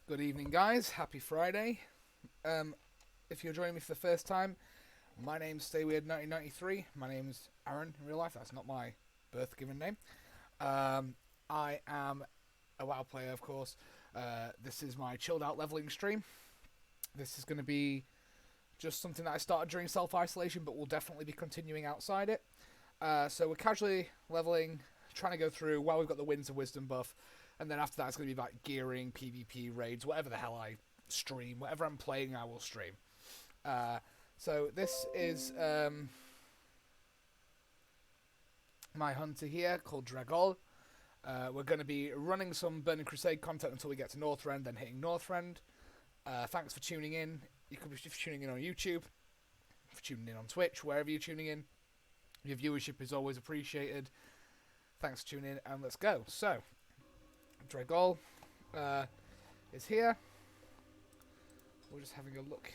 Good evening, guys. Happy Friday. If you're joining me for the first time, my name's Stay Weird 1993. My name's Aaron in real life. That's not my birth given name. I am a WoW player, of course. This is my chilled out leveling stream. This is going to be just something that I started during self isolation, but will definitely be continuing outside it. So we're casually leveling, trying to go through while we've got the Winds of Wisdom buff, and then after that it's going to be like gearing, PvP raids, whatever the hell I stream, whatever I'm playing, I will stream. So this is my hunter here called Dragol. We're going to be running some Burning Crusade content until we get to Northrend, then hitting Northrend. Thanks for tuning in. You could be tuning in on YouTube, for tuning in on Twitch, wherever you're tuning in. Your viewership is always appreciated. Thanks for tuning in, and let's go. So, Dragol is here. We're just having a look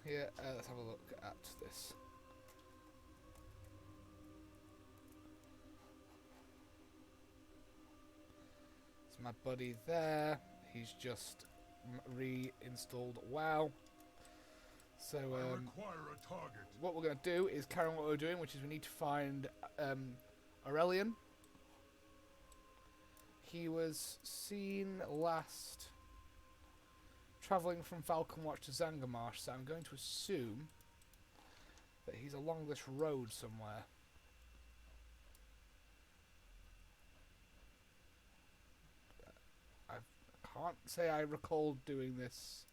here. Let's have a look at this. It's my buddy there. He's just reinstalled WoW. So what we're going to do is carry on what we're doing, which is we need to find Aurelian. He was seen last travelling from Falconwatch to Zangarmarsh, so I'm going to assume that he's along this road somewhere. I can't say I recall doing this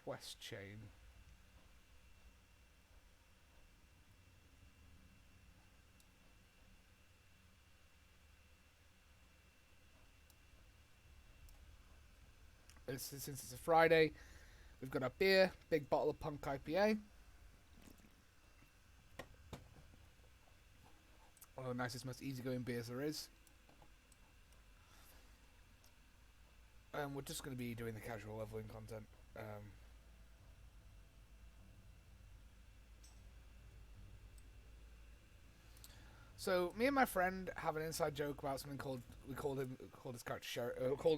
quest chain. Since it's a Friday, we've got a beer, big bottle of Punk IPA. One of the nicest, most easygoing beers there is. And we're just going to be doing the casual leveling content. So me and my friend have an inside joke about something called called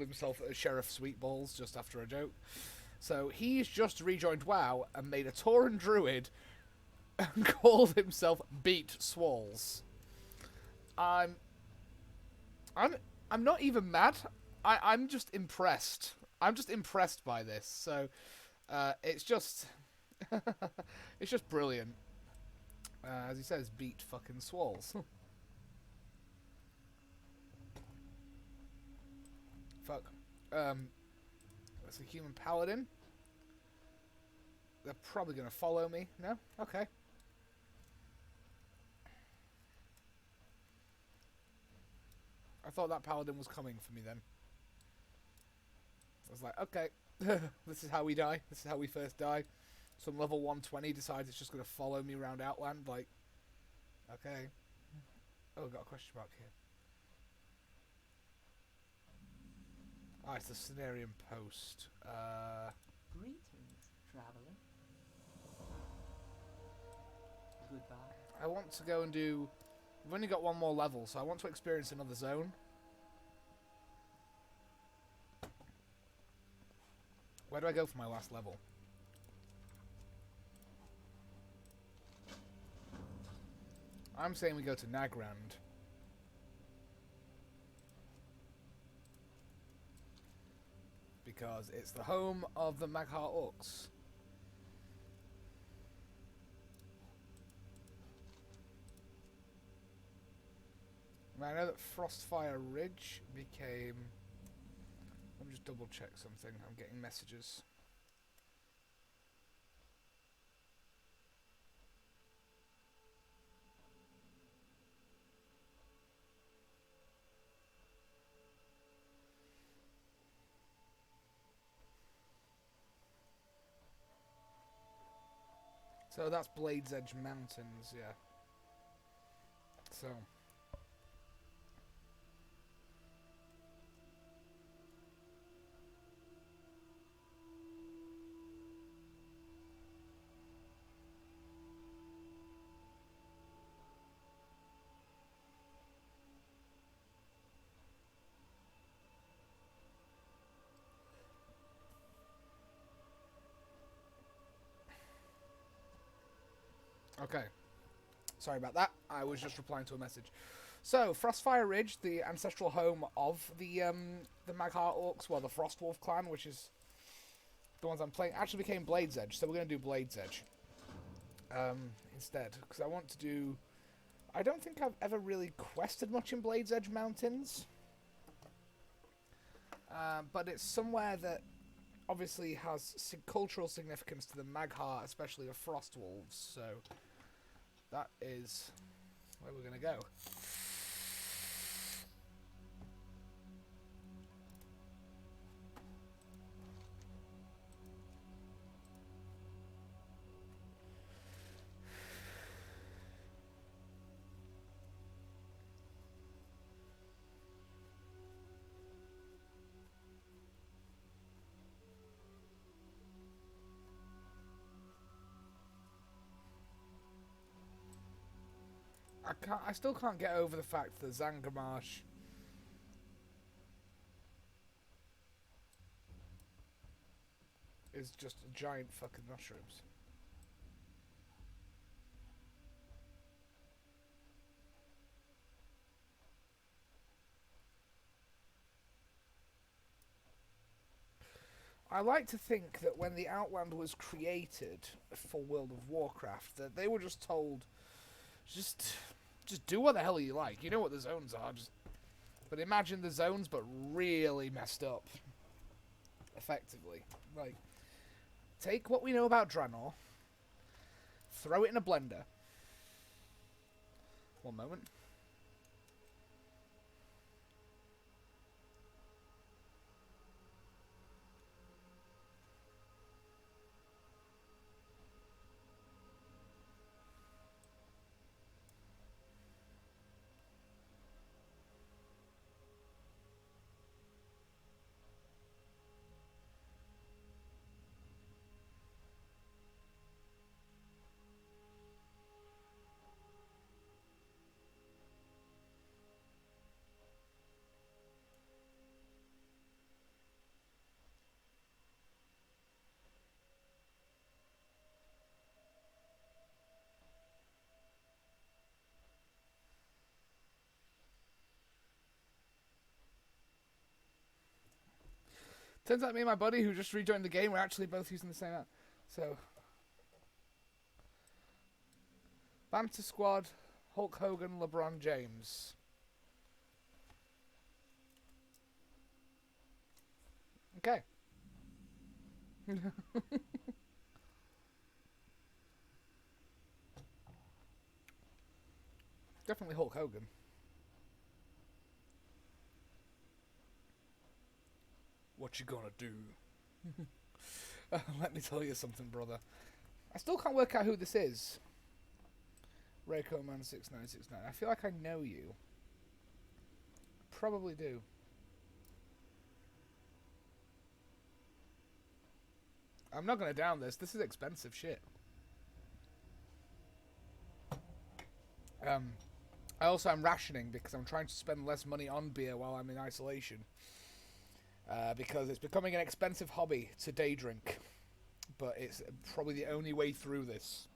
himself Sheriff Sweetballs just after a joke. So he's just rejoined WoW and made a Tauren Druid and called himself Beat Swalls. I'm not even mad. I'm just impressed. I'm just impressed by this. So it's just it's just brilliant. As he says, beat fucking Swalls. Fuck. That's a human paladin. They're probably going to follow me. No? Okay. I thought that paladin was coming for me then. I was like, okay. This is how we die. This is how we first die. Some level 120 decides it's just going to follow me around Outland. Like, okay. Oh, I've got a question mark here. Ah, it's the Cenarian Post. Greetings, traveler. Goodbye. I want to go and do... We've only got one more level, so I want to experience another zone. Where do I go for my last level? I'm saying we go to Nagrand. Because it's the home of the Mag'har Orcs. Now, I know that Frostfire Ridge became... Let me just double check something. I'm getting messages. So that's Blade's Edge Mountains, yeah. So... Okay. Sorry about that. I was just replying to a message. So, Frostfire Ridge, the ancestral home of the Magheart Orcs, well, the Frostwolf clan, which is the ones I'm playing, actually became Blade's Edge, so we're going to do Blade's Edge instead, because I want to do... I don't think I've ever really quested much in Blade's Edge Mountains, but it's somewhere that obviously has cultural significance to the Magheart, especially the Frostwolves, so that is where we're going to go. I still can't get over the fact that Zangarmarsh is just giant fucking mushrooms. I like to think that when the Outland was created for World of Warcraft, that they were just told, just do what the hell you like. You know what the zones are. But imagine the zones, but really messed up. Effectively. Like, take what we know about Draenor, throw it in a blender. One moment. Turns out me and my buddy who just rejoined the game were actually both using the same app. So, Banter Squad, Hulk Hogan, LeBron James. Okay. Definitely Hulk Hogan. What you gonna do? Let me tell you something, brother. I still can't work out who this is. Reiko Man 6969. I feel like I know you. Probably do. I'm not gonna down this. This is expensive shit. I also am rationing because I'm trying to spend less money on beer while I'm in isolation. Because it's becoming an expensive hobby to day drink. But it's probably the only way through this.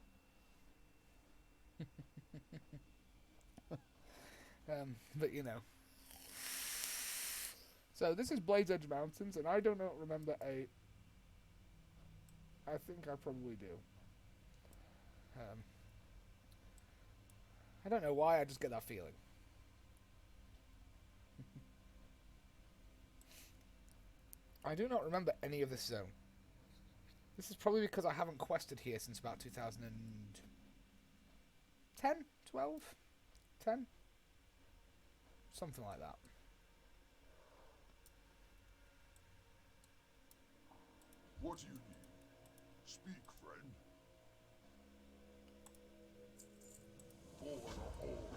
But you know. So this is Blade's Edge Mountains, and I don't remember a... I think I probably do. I don't know why, I just get that feeling. I do not remember any of this zone. This is probably because I haven't quested here since about 2010? 12? 10? Something like that. What do you need? Speak, friend. For the Horde.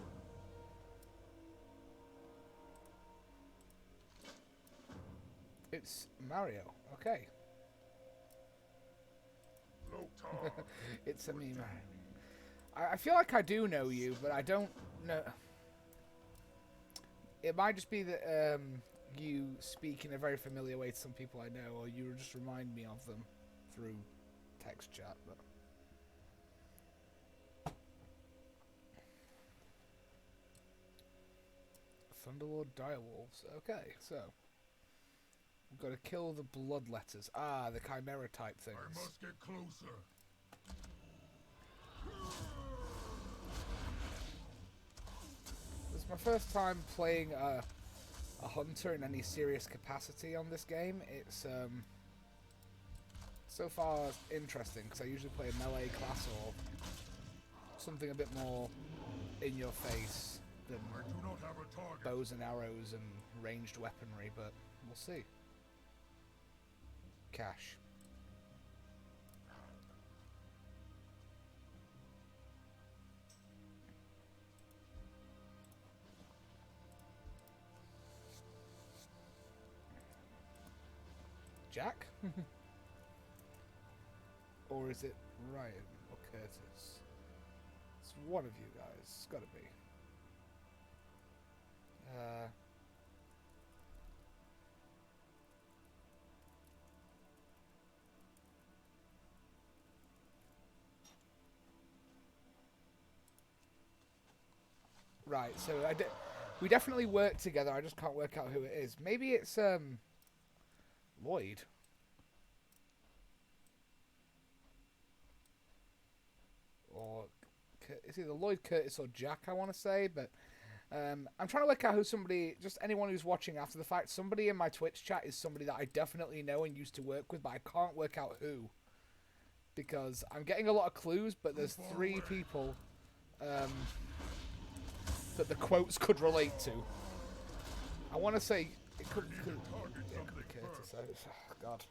It's Mario. Okay. Lotar. It's a me, Mario. I feel like I do know you, but I don't know. It might just be that you speak in a very familiar way to some people I know, or you just remind me of them through text chat. But Thunderlord direwolves. Okay, so we've got to kill the bloodletters. Ah, the chimera type things. I must get closer. This is my first time playing a hunter in any serious capacity on this game. It's so far interesting because I usually play a melee class or something a bit more in your face than I do not have a target. bows and arrows and ranged weaponry, but we'll see. Cash. Jack? Or is it Ryan or Curtis? It's one of you guys. It's gotta be. Right, so we definitely work together. I just can't work out who it is. Maybe it's Lloyd. Or it's either Lloyd, Curtis, or Jack, I want to say, but I'm trying to work out who somebody, just anyone who's watching after the fact. Somebody in my Twitch chat is somebody that I definitely know and used to work with, but I can't work out who. Because I'm getting a lot of clues, but there's 3 people that the quotes could relate to. I want to say it could be Curtis. Oh, God.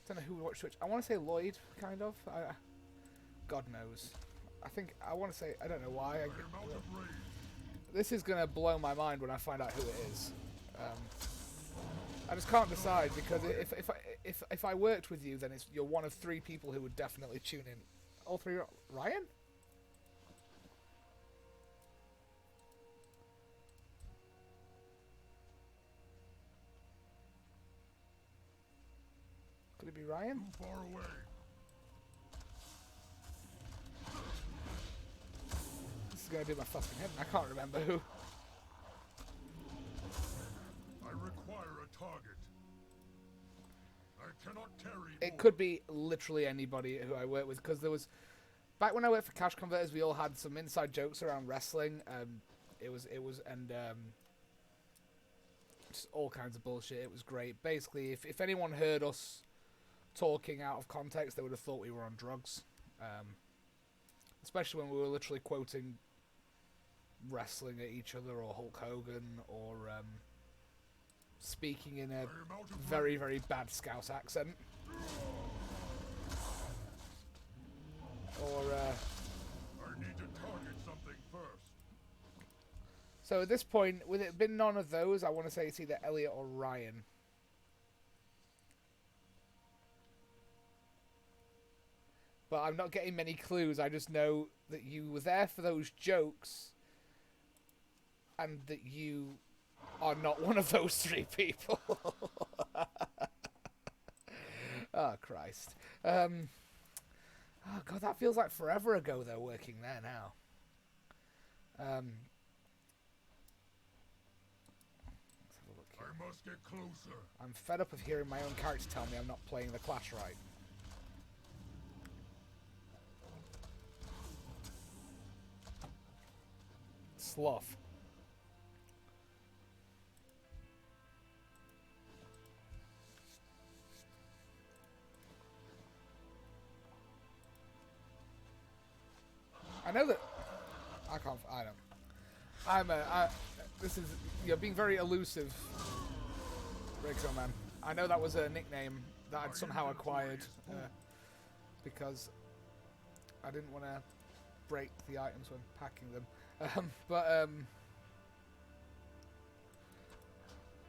I don't know who watched Twitch. I want to say Lloyd, kind of. God knows. I want to say, I don't know why. This is going to blow my mind when I find out who it is. I just can't decide because if I worked with you, then you're one of 3 people who would definitely tune in. All 3 are Ryan? Could it be Ryan? Too far away. This is going to do my fucking head. I can't remember who. I require a target. I cannot tarry. It could be literally anybody who I work with, because there was back when I worked for Cash Converters, we all had some inside jokes around wrestling. It was just all kinds of bullshit. It was great. Basically, if anyone heard us talking out of context, they would have thought we were on drugs. Especially when we were literally quoting wrestling at each other, or Hulk Hogan, or speaking in a very, very bad Scouse accent. Or I need to target something first. so at this point, with it been none of those, I want to say it's either Elliot or Ryan. But I'm not getting many clues. I just know that you were there for those jokes, and that you are not one of those 3 people. Oh, Christ. Oh, God, that feels like forever ago, though, working there now. Let's have a look here. I must get closer. I'm fed up of hearing my own character tell me I'm not playing the class right. Sloth. I know that I can't. I don't. This is, you're being very elusive, Rachel man. I know that was a nickname that I'd somehow acquired because I didn't want to break the items when packing them.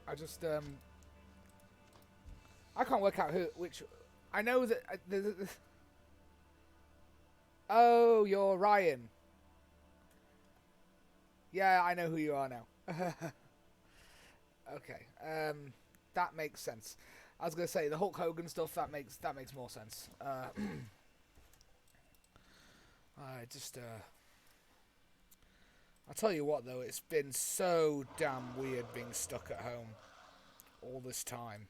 I just I can't work out which. I know that. Oh, you're Ryan. Yeah, I know who you are now. Okay, that makes sense. I was gonna say the Hulk Hogan stuff. That makes more sense. I'll tell you what, though, it's been so damn weird being stuck at home all this time.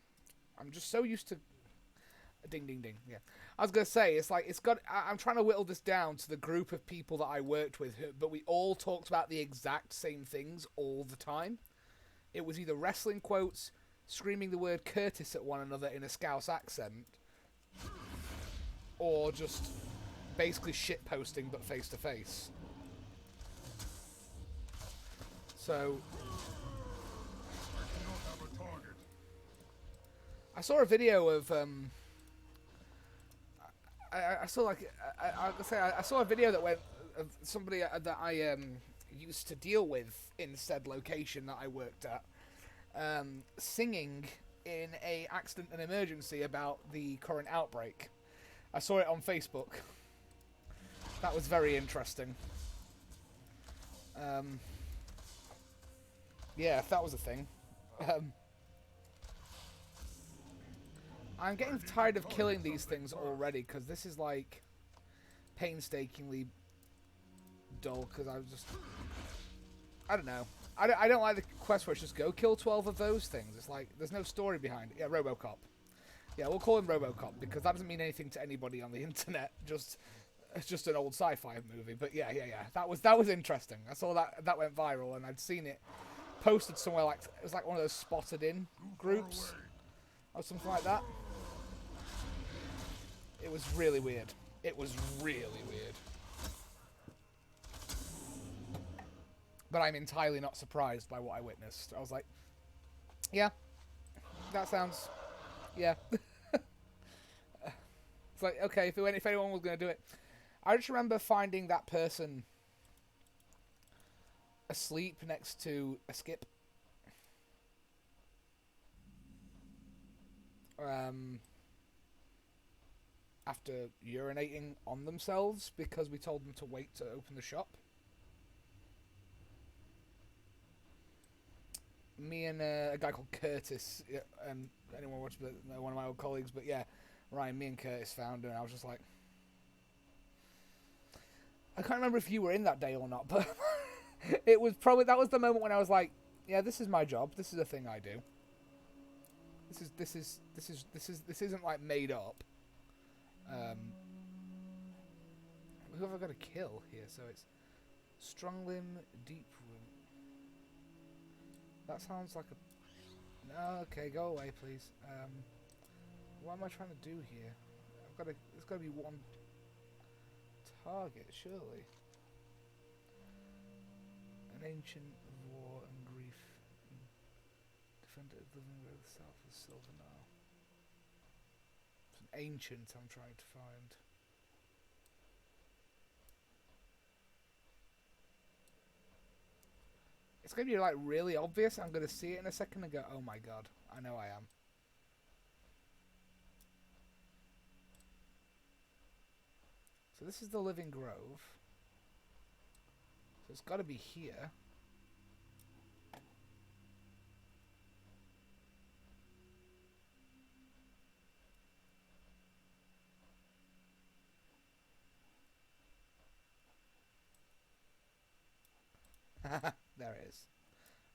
I'm just so used to... Ding, ding, ding. Yeah. I was going to say, it's like, it's got... I'm trying to whittle this down to the group of people that I worked with, but we all talked about the exact same things all the time. It was either wrestling quotes, screaming the word Curtis at one another in a Scouse accent, or just basically shit posting but face to face. So I saw a video of I saw like I saw a video that went of somebody that I used to deal with in said location that I worked at, singing in a accident and emergency about the current outbreak. I saw it on Facebook. That was very interesting. Yeah, if that was a thing. I'm getting tired of killing these things already, because this is like painstakingly dull, because I don't know. I don't like the quest where it's just go kill 12 of those things. It's like, there's no story behind it. Yeah, Robocop. Yeah, we'll call him Robocop, because that doesn't mean anything to anybody on the internet. It's just an old sci-fi movie. But yeah. That was interesting. I saw that went viral, and I'd seen it posted somewhere, like it was like one of those spotted in groups or something like that. It was really weird. It was really weird. But I'm entirely not surprised by what I witnessed. I was like, yeah, that sounds, yeah. It's like, okay, if anyone was going to do it. I just remember finding that person asleep next to a skip. After urinating on themselves because we told them to wait to open the shop. Me and a guy called Curtis, and anyone watched one of my old colleagues, but yeah, Ryan, me and Curtis found her, and I was just like, I can't remember if you were in that day or not, but it was probably, that was the moment when I was like, yeah, this is my job. This is a thing I do. This isn't like made up. Who have I got to kill here? So it's strong limb, deep root. That sounds like a... No, okay, go away, please. What am I trying to do here? There's got to be one target, surely. An ancient of war and grief. Defender of living with the south of Silver Nile. It's an ancient I'm trying to find. It's going to be like really obvious. I'm going to see it in a second and go, oh my god, I know I am. So this is the Living Grove. So it's got to be here. There it is.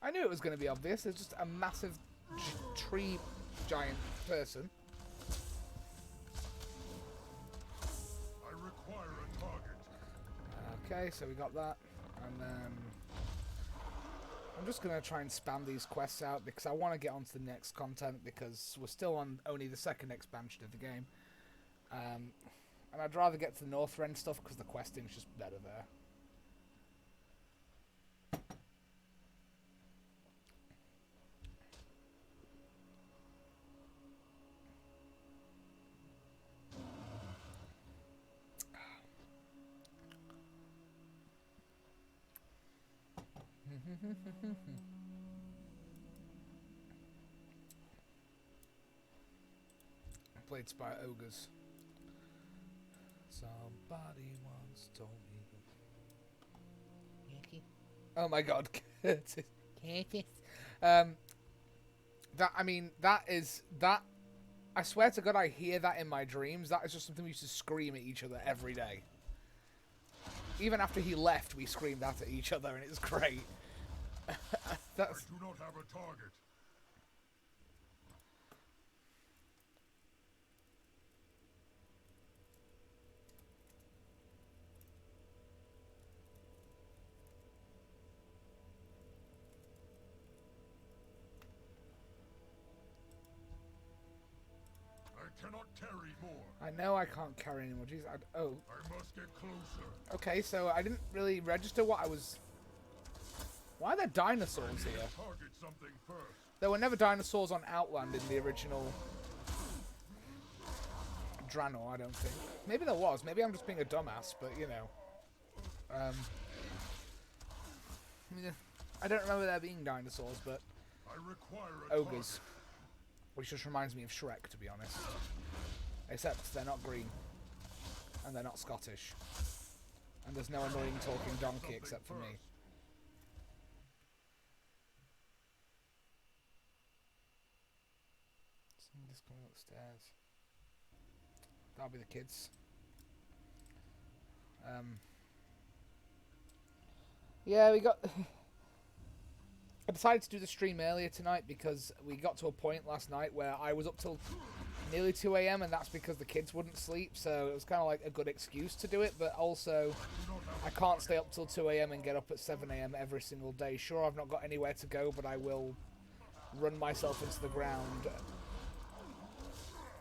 I knew it was going to be obvious. There's just a massive tree giant person. I require a target. Okay, so we got that. And then I'm just going to try and spam these quests out because I want to get on to the next content because we're still on only the second expansion of the game. And I'd rather get to the Northrend stuff because the questing's just better there. Played by ogres. Somebody once told me. Oh my god, Curtis. That I swear to god I hear that in my dreams. That is just something we used to scream at each other every day. even after he left, we screamed out at each other, and it was great. That's... I do not have a target. I cannot carry more. I know I can't carry anymore. Jeez, oh. I must get closer. Okay, so I didn't really register what I was... Why are there dinosaurs here? Target something first. There were never dinosaurs on Outland in the original Draenor, I don't think. Maybe there was. Maybe I'm just being a dumbass, but you know. I don't remember there being dinosaurs, but I require a ogres. Which just reminds me of Shrek, to be honest. Except they're not green. And they're not Scottish. And there's no annoying talking donkey except for me. Somebody's coming upstairs. That'll be the kids. Yeah, we got... I decided to do the stream earlier tonight because we got to a point last night where I was up till nearly 2 AM, and that's because the kids wouldn't sleep, so it was kind of like a good excuse to do it, but also I can't stay up till 2 AM and get up at 7 AM every single day. Sure, I've not got anywhere to go, but I will run myself into the ground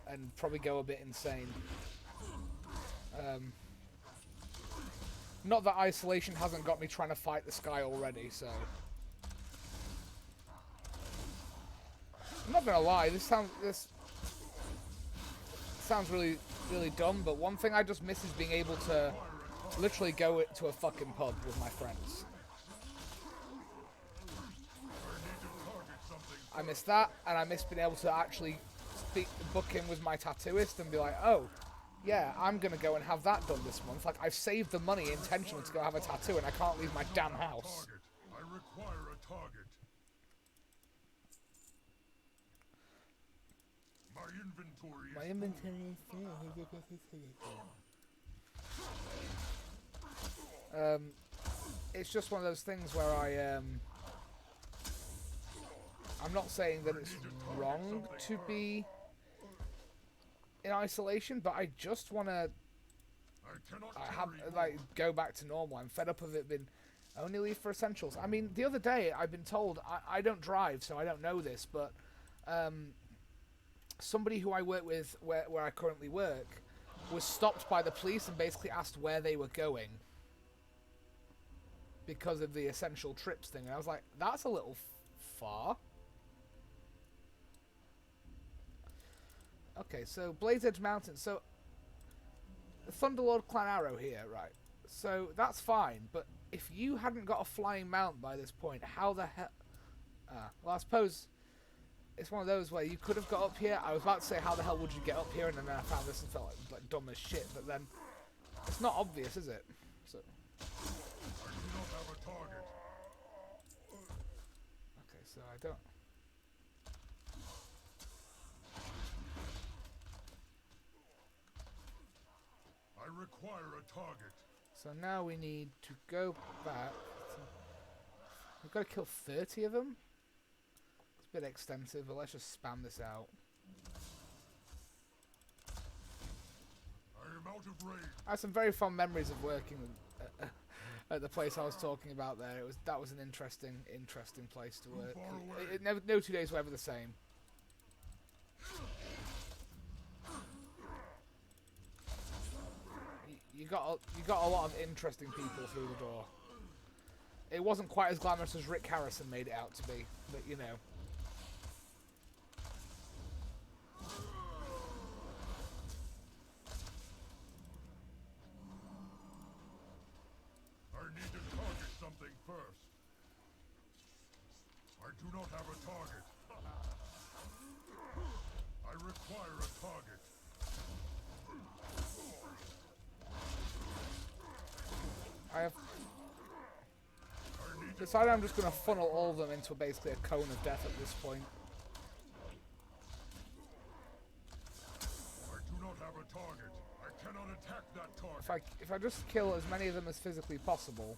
and probably go a bit insane. Not that isolation hasn't got me trying to fight the sky already, so... I'm not gonna lie, this sounds really, really dumb, but one thing I just miss is being able to literally go to a fucking pub with my friends. I miss that, and I miss being able to actually book in with my tattooist and be like, oh, yeah, I'm gonna go and have that done this month. Like, I've saved the money intentionally to go have a tattoo, and I can't leave my damn house. I require a target. My inventory is it's just one of those things where I'm not saying that it's wrong to be in isolation, but I just want to go back to normal. I'm fed up of it being only leave for essentials. I mean, the other day I've been told, I don't drive, so I don't know this, but somebody who I work with where I currently work was stopped by the police and basically asked where they were going because of the essential trips thing. And I was like, that's a little far. Okay, so Blaze Edge Mountain. So, Thunderlord Clan Arrow here, right. So, that's fine, but if you hadn't got a flying mount by this point, how the hell... well, I suppose it's one of those where you could have got up here. I was about to say, how the hell would you get up here? And then I found this and felt like dumb as shit, but then it's not obvious, is it? So... I do not have a target. Okay, so I don't... I require a target. So now we need to go back. We've got to kill 30 of them. It's a bit extensive, but let's just spam this out. I am out of range. I have some very fond memories of working at the place I was talking about there. That was an interesting place to work. No 2 days were ever the same. You got a lot of interesting people through the door. It wasn't quite as glamorous as Rick Harrison made it out to be, but you know. I need to target something first. I do not have a target. I require a target. I have decided I'm just going to funnel all of them into basically a cone of death at this point. I do not have a target. I cannot attack that target. If I just kill as many of them as physically possible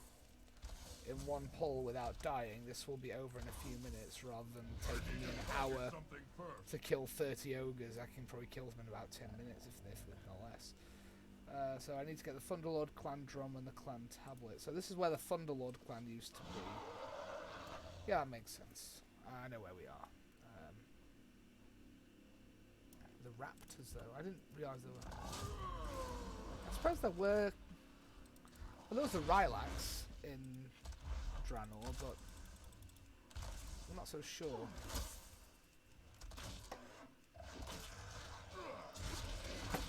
in one pull without dying, this will be over in a few minutes rather than taking me an hour Something first. to kill 30 ogres. I can probably kill them in about 10 minutes if not less. So I need to get the Thunderlord clan drum and the clan tablet. So this is where the Thunderlord clan used to be. Yeah, that makes sense. I know where we are. The raptors, though. I didn't realise there were... I suppose there were... Well, there was the Rylax in Draenor, but I'm not so sure. You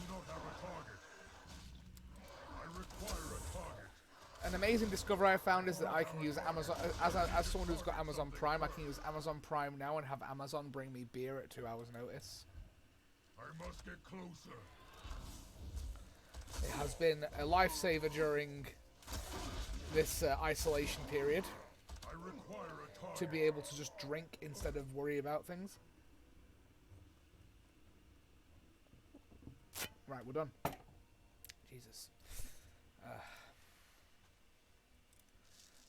don't have a target. I require a target. An amazing discovery I found is that I can use Amazon... As someone who's got Amazon Prime, I can use Amazon Prime now and have Amazon bring me beer at 2 hours' notice. I must get closer. It has been a lifesaver during this isolation period I require a target. to be able to just drink instead of worry about things. Right, we're done. Jesus.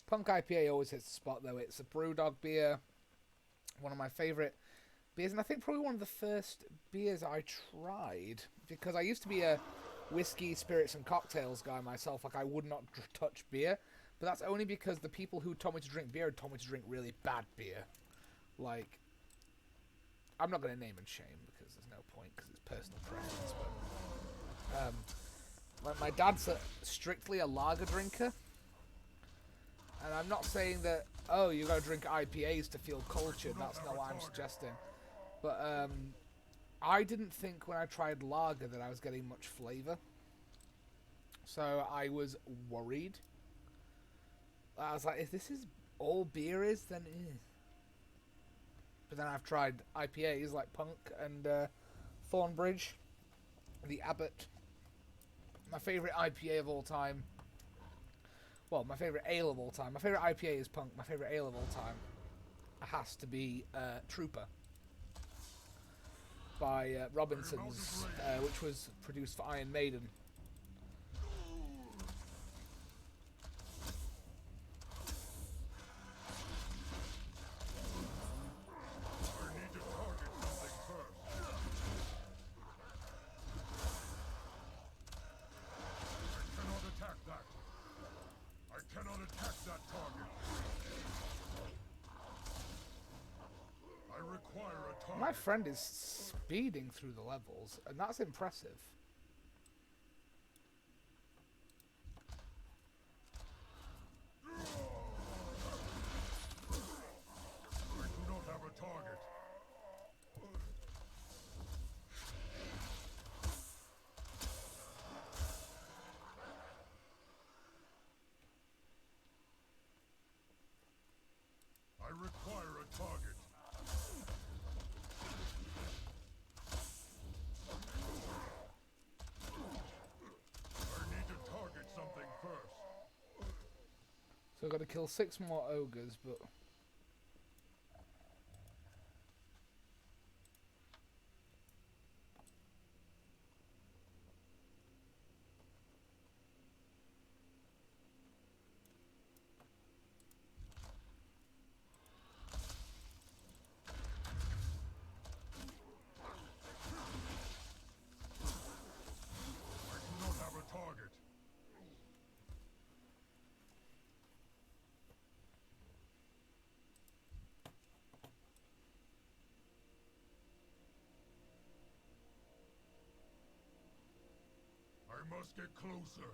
Punk IPA always hits the spot, though. It's a Brewdog beer, one of my favourite beers, and I think probably one of the first beers I tried, because I used to be a whiskey, spirits, and cocktails guy myself. Like, I would not touch beer, but that's only because the people who told me to drink beer told me to drink really bad beer. Like, I'm not going to name and shame, because there's no point, because it's personal preference, but my dad's strictly a lager drinker, and I'm not saying that, oh, you got to drink IPAs to feel cultured. That's not what I'm suggesting. But I didn't think when I tried lager that I was getting much flavour. So I was worried. I was like, if this is all beer is, then But then I've tried IPAs like Punk and Thornbridge, the Abbott. My favourite IPA of all time. Well, my favourite ale of all time. My favourite IPA is Punk. My favourite ale of all time has to be Trooper by Robinson's, which was produced for Iron Maiden. I need to target something first. I cannot attack that. I cannot attack that target. I require a target. My friend is speeding through the levels, and that's impressive. I do not have a target. I require a target. I need to target something first. So I've got to kill 6 more ogres, but... I do not have a target. I must get closer.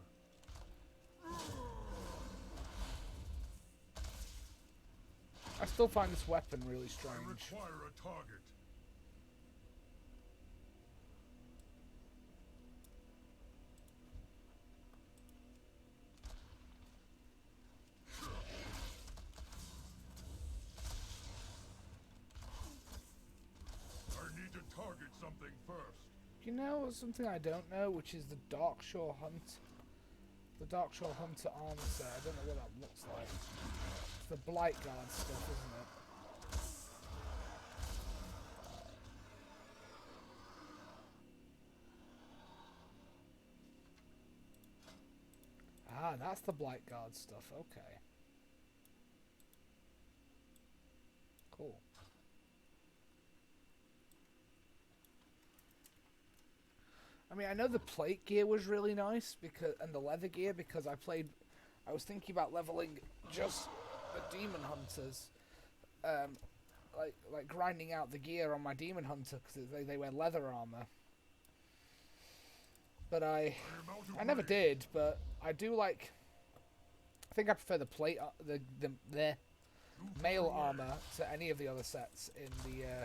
I still find this weapon really I strange. require a target. I need to target something first. Do you know something I don't know, which is the Darkshore Hunt? The Darkshore Hunter armor set. I don't know what that looks like. It's the Blight Guard stuff, isn't it? Ah, that's the Blight Guard stuff. Okay. Cool. I mean, I know the plate gear was really nice and the leather gear because I was thinking about leveling just the demon hunters, like grinding out the gear on my demon hunter because they wear leather armor. But I never did. But I do like. I think I prefer the plate, the mail armor to any of the other sets in the. I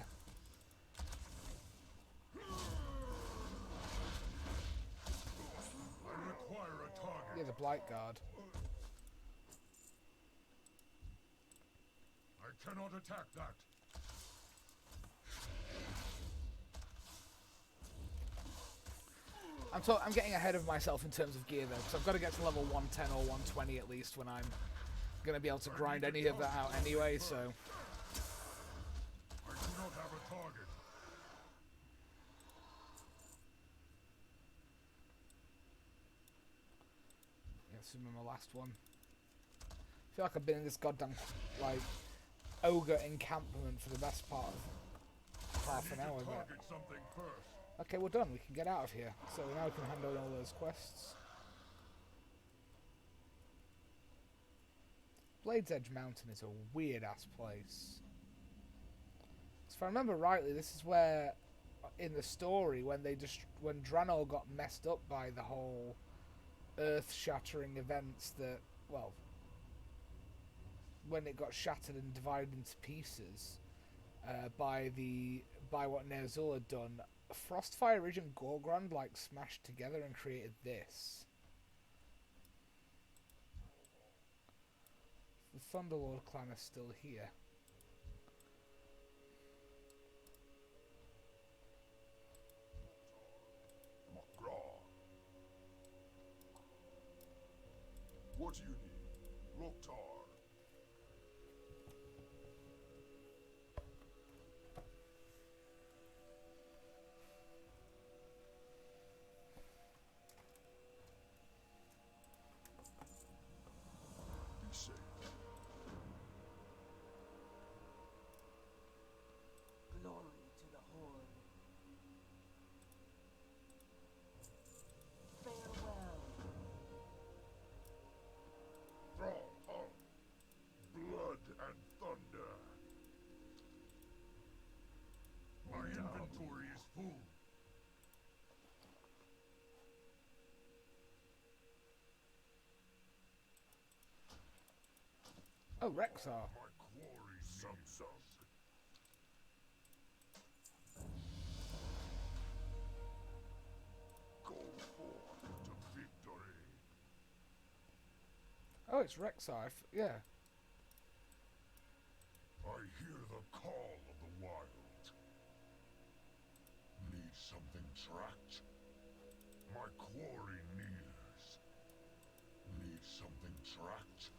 require a target. Yeah, the Blight Guard. I cannot attack that. I'm getting ahead of myself in terms of gear though, because I've got to get to level 110 or 120 at least when I'm going to be able to grind any of that out anyway. So. I do not have a target. Yeah, this is my last one. I feel like I've been in this goddamn like ogre encampment for the best part of half an hour. Target something first. Okay, we're done. We can get out of here. So now we can handle all those quests. Blade's Edge Mountain is a weird-ass place. So if I remember rightly, this is where, in the story, when Draenor got messed up by the whole earth-shattering events that, well, when it got shattered and divided into pieces by what Ner'zhul had done, Frostfire Ridge and Gorgrond like smashed together and created this. The Thunderlord clan is still here. What do you need? Loktar. Be safe. Glory to the Horde. Farewell. Blood and thunder. My inventory is full. Oh, Rexar. My quarry Samsung. Go forth to victory. Oh, it's Rexar. Yeah. I hear the call of the wild. Need something tracked? My quarry nears. Need something tracked?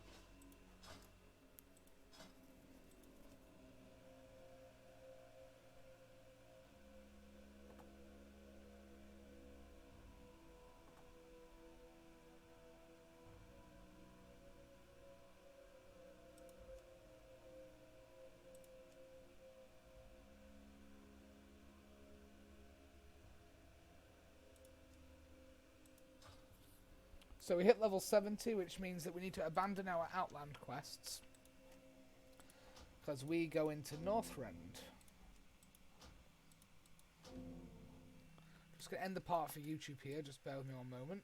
So we hit level 70, which means that we need to abandon our Outland quests. Because we go into Northrend. Just going to end the part for YouTube here, just bear with me one moment.